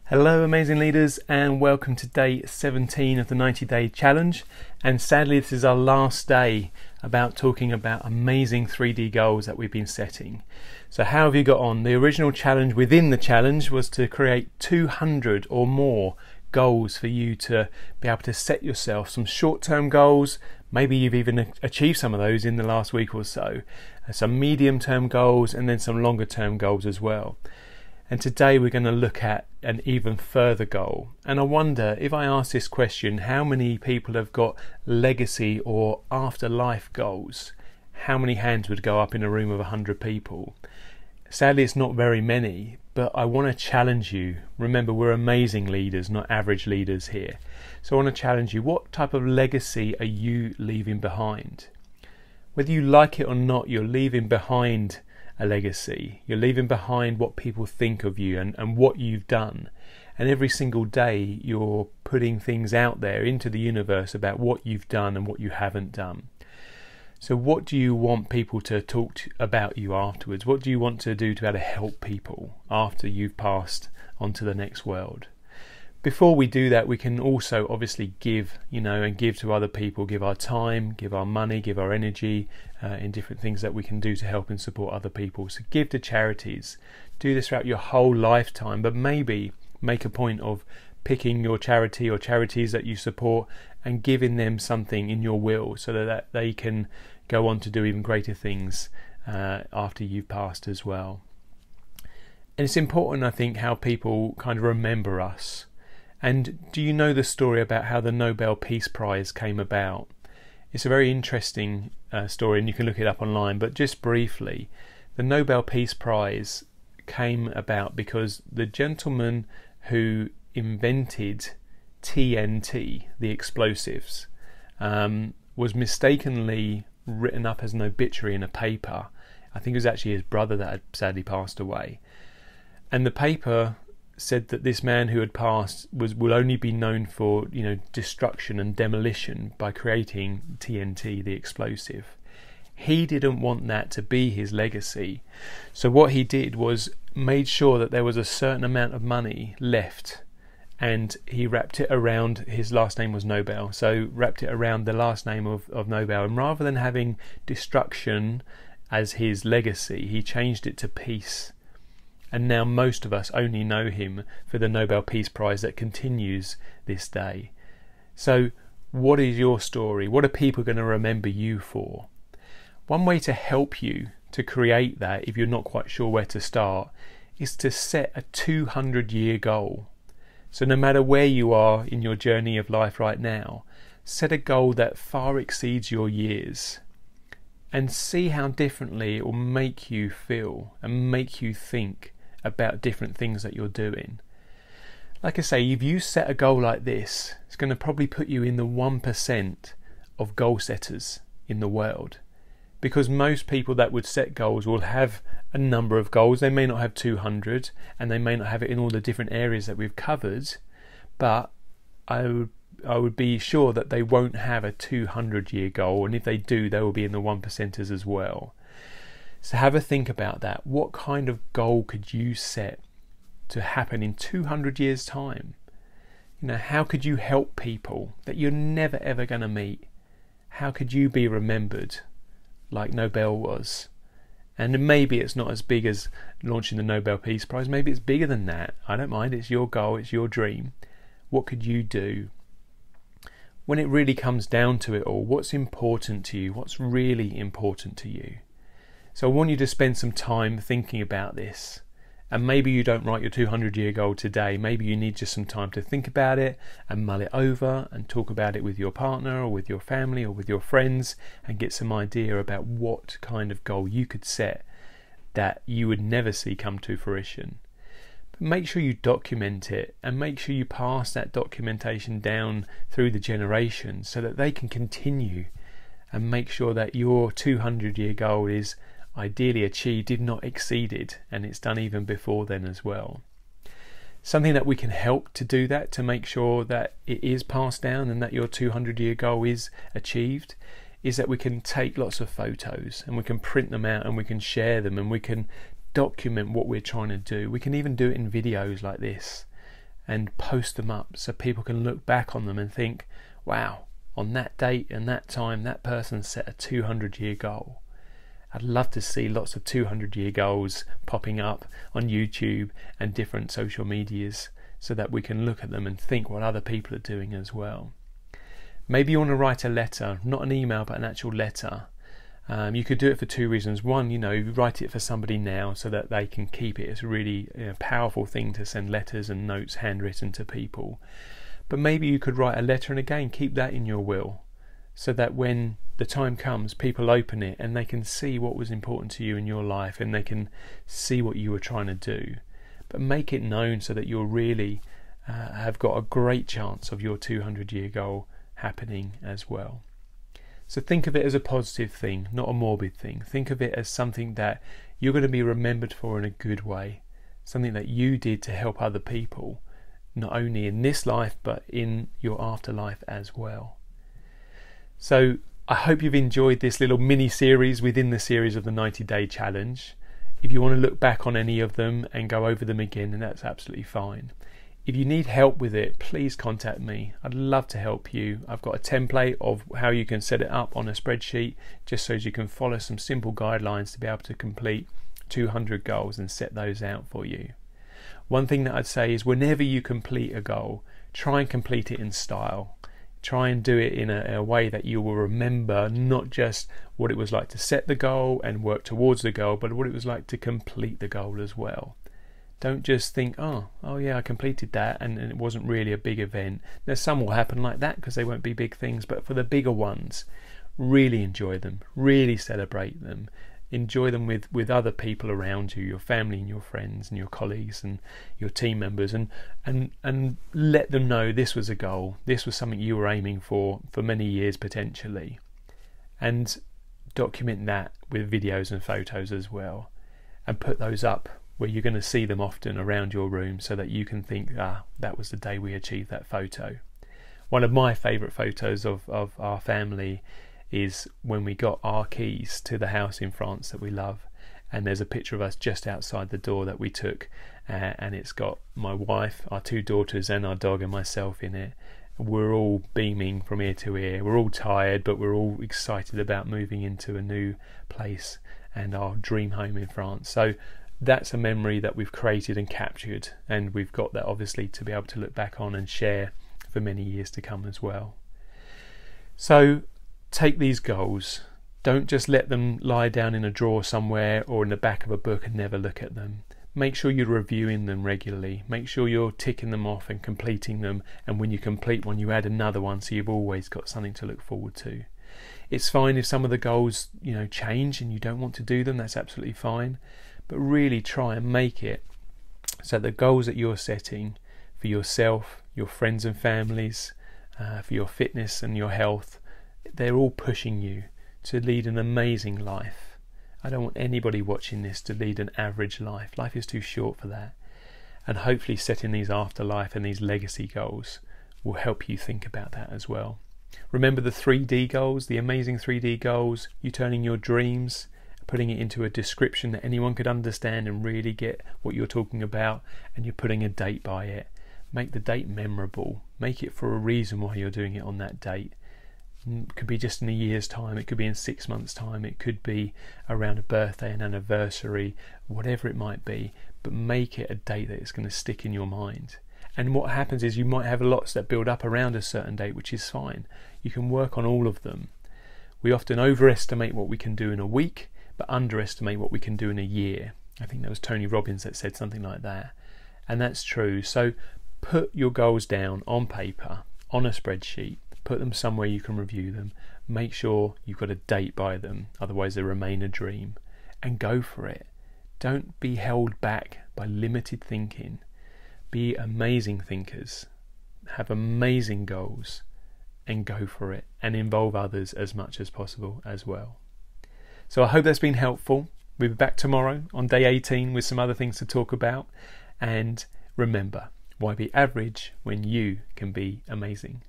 Hello amazing leaders, and welcome to day 17 of the 90-day challenge. And sadly this is our last day about talking about amazing 3D goals that we've been setting. So how have you got on? The original challenge within the challenge was to create 200 or more goals for you to be able to set yourself some short-term goals. Maybe you've even achieved some of those in the last week or so. Some medium-term goals and then some longer-term goals as well. And today we're going to look at an even further goal. And I wonder, if I ask this question, how many people have got legacy or afterlife goals? How many hands would go up in a room of 100 people? Sadly, it's not very many, but I want to challenge you. Remember, we're amazing leaders, not average leaders here. So I want to challenge you. What type of legacy are you leaving behind? Whether you like it or not, you're leaving behind a legacy. You're leaving behind what people think of you and what you've done. And every single day you're putting things out there into the universe about what you've done and what you haven't done. So what do you want people to talk about you afterwards? What do you want to do to be able to help people after you've passed on to the next world? Before we do that, we can also obviously give, and give to other people, give our time, give our money, give our energy in different things that we can do to help and support other people. So give to charities. Do this throughout your whole lifetime, but maybe make a point of picking your charity or charities that you support and giving them something in your will so that they can go on to do even greater things after you've passed as well. And it's important, I think, how people kind of remember us. And do you know the story about how the Nobel Peace Prize came about? It's a very interesting story, and you can look it up online, but just briefly, the Nobel Peace Prize came about because the gentleman who invented TNT, the explosives, was mistakenly written up as an obituary in a paper. I think it was actually his brother that had sadly passed away. And the paper said that this man who had passed will only be known for destruction and demolition by creating TNT, the explosive. He didn't want that to be his legacy, so what he did was made sure that there was a certain amount of money left, and he wrapped it around, his last name was Nobel, so wrapped it around the last name of Nobel, and rather than having destruction as his legacy, he changed it to peace. And now most of us only know him for the Nobel Peace Prize that continues this day. So what is your story? What are people going to remember you for? One way to help you to create that, if you're not quite sure where to start, is to set a 200-year goal. So no matter where you are in your journey of life right now, set a goal that far exceeds your years. And see how differently it will make you feel and make you think about different things that you're doing. Like I say, if you set a goal like this, it's going to probably put you in the 1% of goal setters in the world, because most people that would set goals will have a number of goals. They may not have 200, and they may not have it in all the different areas that we've covered, but I would be sure that they won't have a 200-year goal, and if they do, they will be in the 1%ers as well. So have a think about that. What kind of goal could you set to happen in 200 years' time? How could you help people that you're never ever going to meet? How could you be remembered like Nobel was? And maybe it's not as big as launching the Nobel Peace Prize. Maybe it's bigger than that. I don't mind. It's your goal. It's your dream. What could you do? When it really comes down to it all, what's important to you? What's really important to you? So I want you to spend some time thinking about this. And maybe you don't write your 200-year goal today. Maybe you need just some time to think about it and mull it over and talk about it with your partner or with your family or with your friends and get some idea about what kind of goal you could set that you would never see come to fruition. But make sure you document it and make sure you pass that documentation down through the generations so that they can continue, and make sure that your 200-year goal is ideally achieved, if not exceeded, and it's done even before then as well. Something that we can help to do that, to make sure that it is passed down and that your 200-year goal is achieved, is that we can take lots of photos and we can print them out and we can share them and we can document what we're trying to do. We can even do it in videos like this, and post them up so people can look back on them and think, wow, on that date and that time that person set a 200-year goal. I'd love to see lots of 200-year goals popping up on YouTube and different social medias so that we can look at them and think what other people are doing as well. Maybe you want to write a letter, not an email but an actual letter. You could do it for two reasons. One, write it for somebody now so that they can keep it. It's a really powerful thing to send letters and notes handwritten to people. But maybe you could write a letter and again keep that in your will so that when the time comes, people open it and they can see what was important to you in your life and they can see what you were trying to do. But make it known so that you'll really have got a great chance of your 200-year goal happening as well. So think of it as a positive thing, not a morbid thing. Think of it as something that you're going to be remembered for in a good way, something that you did to help other people, not only in this life but in your afterlife as well. So I hope you've enjoyed this little mini series within the series of the 90-day challenge. If you want to look back on any of them and go over them again, then that's absolutely fine. If you need help with it, please contact me. I'd love to help you. I've got a template of how you can set it up on a spreadsheet just so you can follow some simple guidelines to be able to complete 200 goals and set those out for you. One thing that I'd say is whenever you complete a goal, try and complete it in style. Try and do it in a way that you will remember not just what it was like to set the goal and work towards the goal, but what it was like to complete the goal as well. Don't just think, oh yeah, I completed that and it wasn't really a big event. Now some will happen like that because they won't be big things, but for the bigger ones, really enjoy them, really celebrate them. Enjoy them with other people around you, your family and your friends and your colleagues and your team members, and let them know this was a goal, this was something you were aiming for many years potentially. And document that with videos and photos as well, and put those up where you're going to see them often around your room so that you can think, that was the day we achieved that photo. One of my favourite photos of our family is when we got our keys to the house in France that we love, and there's a picture of us just outside the door that we took, and it's got my wife, our two daughters and our dog and myself in it. We're all beaming from ear to ear. We're all tired, but we're all excited about moving into a new place and our dream home in France. So that's a memory that we've created and captured, and we've got that obviously to be able to look back on and share for many years to come as well. So take these goals. Don't just let them lie down in a drawer somewhere or in the back of a book and never look at them. Make sure you're reviewing them regularly. Make sure you're ticking them off and completing them, and when you complete one you add another one so you've always got something to look forward to. It's fine if some of the goals change and you don't want to do them, that's absolutely fine, but really try and make it so the goals that you're setting for yourself, your friends and families, for your fitness and your health, they're all pushing you to lead an amazing life. I don't want anybody watching this to lead an average life. Life is too short for that. And hopefully setting these afterlife and these legacy goals will help you think about that as well. Remember the 3D goals, the amazing 3D goals, you turning your dreams, putting it into a description that anyone could understand and really get what you're talking about, and you're putting a date by it. Make the date memorable. Make it for a reason why you're doing it on that date. It could be just in a year's time, it could be in 6 months' time, it could be around a birthday, an anniversary, whatever it might be, but make it a date that is going to stick in your mind. And what happens is you might have lots that build up around a certain date, which is fine. You can work on all of them. We often overestimate what we can do in a week, but underestimate what we can do in a year. I think that was Tony Robbins that said something like that. And that's true. So put your goals down on paper, on a spreadsheet, put them somewhere you can review them. Make sure you've got a date by them, otherwise they remain a dream. And go for it. Don't be held back by limited thinking. Be amazing thinkers. Have amazing goals and go for it, and involve others as much as possible as well. So I hope that's been helpful. We'll be back tomorrow on day 18 with some other things to talk about. And remember, why be average when you can be amazing?